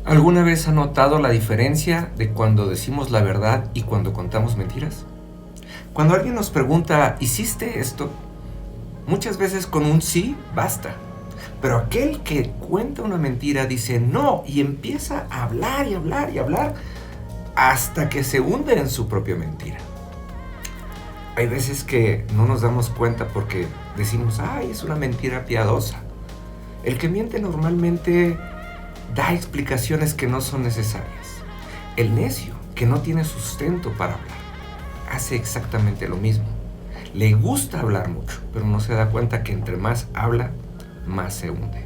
¿Alguna vez ha notado la diferencia de cuando decimos la verdad y cuando contamos mentiras? Cuando alguien nos pregunta, ¿hiciste esto? Muchas veces con un sí basta. Pero aquel que cuenta una mentira dice no y empieza a hablar y hablar y hablar hasta que se hunde en su propia mentira. Hay veces que no nos damos cuenta porque decimos, ay, es una mentira piadosa. El que miente normalmente da explicaciones que no son necesarias. El necio, que no tiene sustento para hablar, hace exactamente lo mismo. Le gusta hablar mucho, pero no se da cuenta que entre más habla, más se hunde.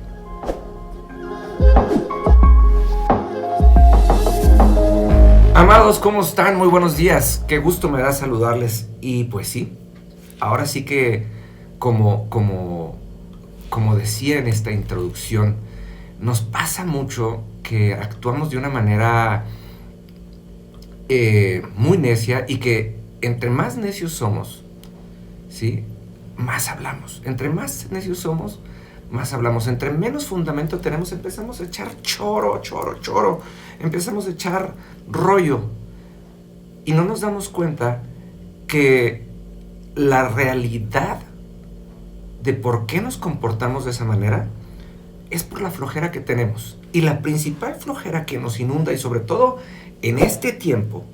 Amados, ¿cómo están? Muy buenos días. Qué gusto me da saludarles. Y pues sí, ahora sí que como decía en esta introducción, nos pasa mucho que actuamos de una manera muy necia y que entre más necios somos, ¿sí? Más hablamos. Entre más necios somos, más hablamos. Entre menos fundamento tenemos, empezamos a echar choro. Empezamos a echar rollo. Y no nos damos cuenta que la realidad de por qué nos comportamos de esa manera es por la flojera que tenemos. Y la principal flojera que nos inunda, y sobre todo en este tiempo,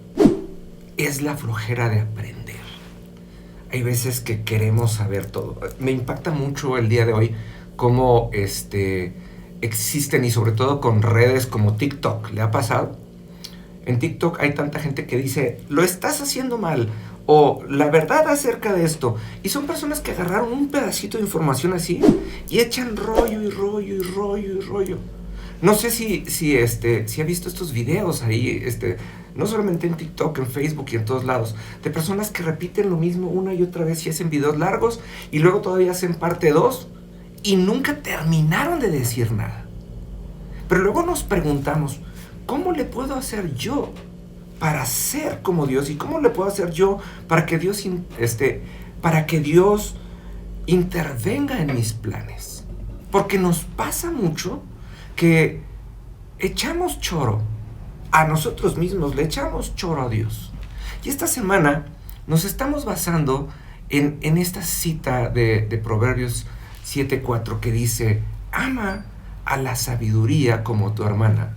es la flojera de aprender. Hay veces que queremos saber todo. Me impacta mucho el día de hoy cómo existen, y sobre todo con redes como TikTok. ¿Le ha pasado? En TikTok hay tanta gente que dice, lo estás haciendo mal, o la verdad acerca de esto. Y son personas que agarraron un pedacito de información así y echan rollo. No sé si ha visto estos videos ahí, no solamente en TikTok, en Facebook y en todos lados, de personas que repiten lo mismo una y otra vez y hacen videos largos y luego todavía hacen parte 2 y nunca terminaron de decir nada. Pero luego nos preguntamos, ¿cómo le puedo hacer yo para ser como Dios? ¿Y cómo le puedo hacer yo para que Dios intervenga en mis planes? Porque nos pasa mucho que echamos choro a nosotros mismos, le echamos choro a Dios. Y esta semana nos estamos basando en esta cita de Proverbios 7:4 que dice, ama a la sabiduría como tu hermana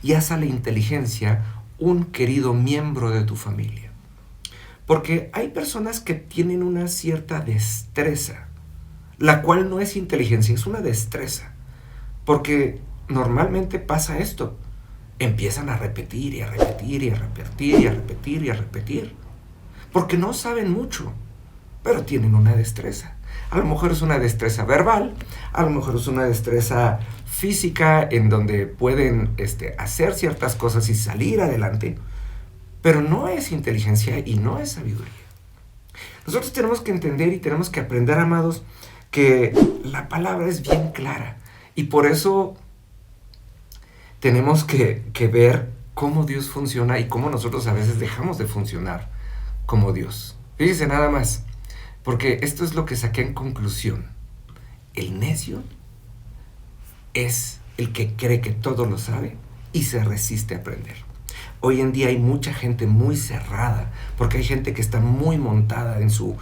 y haz a la inteligencia un querido miembro de tu familia. Porque hay personas que tienen una cierta destreza, la cual no es inteligencia, es una destreza. Porque normalmente pasa esto. Empiezan a repetir y a repetir y a repetir y a repetir y a repetir. Porque no saben mucho, pero tienen una destreza. A lo mejor es una destreza verbal, a lo mejor es una destreza física en donde pueden hacer ciertas cosas y salir adelante, pero no es inteligencia y no es sabiduría. Nosotros tenemos que entender y tenemos que aprender, amados, que la palabra es bien clara y por eso tenemos que ver cómo Dios funciona y cómo nosotros a veces dejamos de funcionar como Dios. Fíjense nada más, porque esto es lo que saqué en conclusión. El necio es el que cree que todo lo sabe y se resiste a aprender. Hoy en día hay mucha gente muy cerrada, porque hay gente que está muy montada en su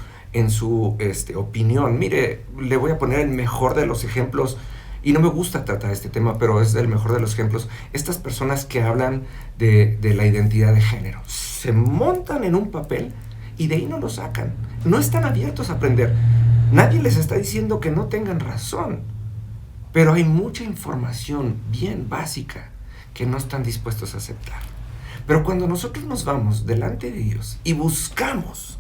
opinión. Mire, le voy a poner el mejor de los ejemplos, y no me gusta tratar este tema, pero es el mejor de los ejemplos. Estas personas que hablan de la identidad de género, se montan en un papel y de ahí no lo sacan. No están abiertos a aprender. Nadie les está diciendo que no tengan razón, pero hay mucha información bien básica que no están dispuestos a aceptar. Pero cuando nosotros nos vamos delante de Dios y buscamos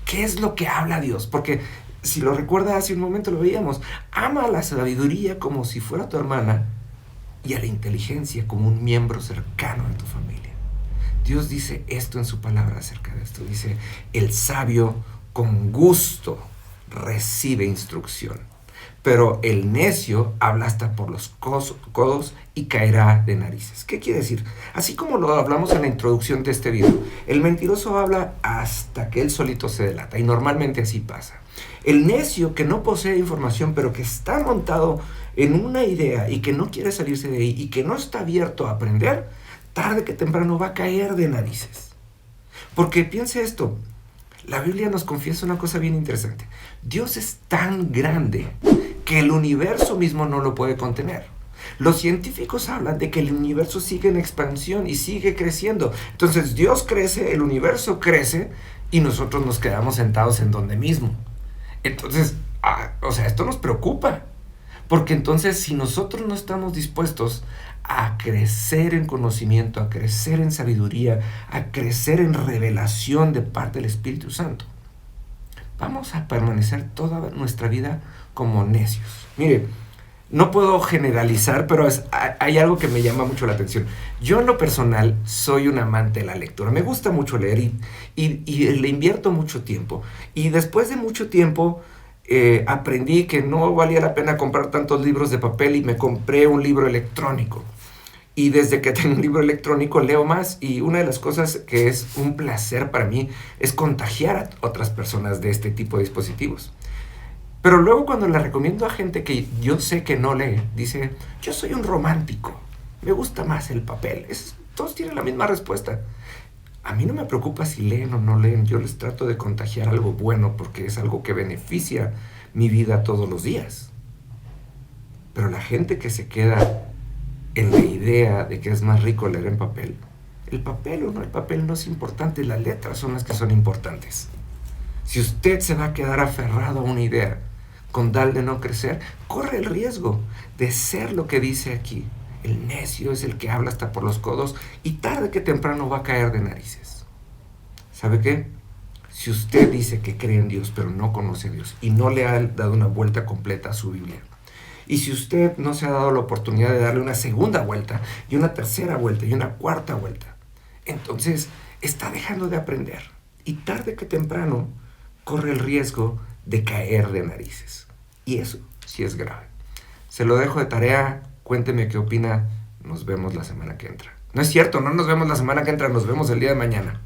qué es lo que habla Dios, porque si lo recuerda hace un momento lo veíamos, ama a la sabiduría como si fuera tu hermana y a la inteligencia como un miembro cercano de tu familia. Dios dice esto en su palabra acerca de esto. Dice, el sabio con gusto recibe instrucción, pero el necio habla hasta por los codos y caerá de narices. ¿Qué quiere decir? Así como lo hablamos en la introducción de este video, el mentiroso habla hasta que él solito se delata, y normalmente así pasa. El necio que no posee información, pero que está montado en una idea y que no quiere salirse de ahí y que no está abierto a aprender, tarde que temprano va a caer de narices. Porque piense esto, la Biblia nos confiesa una cosa bien interesante. Dios es tan grande que el universo mismo no lo puede contener. Los científicos hablan de que el universo sigue en expansión y sigue creciendo. Entonces Dios crece, el universo crece y nosotros nos quedamos sentados en donde mismo. Entonces, esto nos preocupa. Porque entonces si nosotros no estamos dispuestos a crecer en conocimiento, a crecer en sabiduría, a crecer en revelación de parte del Espíritu Santo, vamos a permanecer toda nuestra vida como necios. Mire, no puedo generalizar, pero hay algo que me llama mucho la atención. Yo en lo personal soy un amante de la lectura. Me gusta mucho leer y le invierto mucho tiempo. Y después de mucho tiempo aprendí que no valía la pena comprar tantos libros de papel y me compré un libro electrónico. Y desde que tengo un libro electrónico leo más, y una de las cosas que es un placer para mí es contagiar a otras personas de este tipo de dispositivos. Pero luego cuando le recomiendo a gente que yo sé que no lee, dice, yo soy un romántico, me gusta más el papel. Todos tienen la misma respuesta. A mí no me preocupa si leen o no leen, yo les trato de contagiar algo bueno porque es algo que beneficia mi vida todos los días. Pero la gente que se queda en la idea de que es más rico leer en papel, el papel no es importante, las letras son las que son importantes. Si usted se va a quedar aferrado a una idea con tal de no crecer, corre el riesgo de ser lo que dice aquí. El necio es el que habla hasta por los codos y tarde que temprano va a caer de narices. ¿Sabe qué? Si usted dice que cree en Dios pero no conoce a Dios y no le ha dado una vuelta completa a su Biblia, y si usted no se ha dado la oportunidad de darle una segunda vuelta y una tercera vuelta y una cuarta vuelta, entonces está dejando de aprender y tarde que temprano corre el riesgo de caer de narices. Y eso sí es grave. Se lo dejo de tarea, cuénteme qué opina, nos vemos la semana que entra. No es cierto, no nos vemos la semana que entra, nos vemos el día de mañana.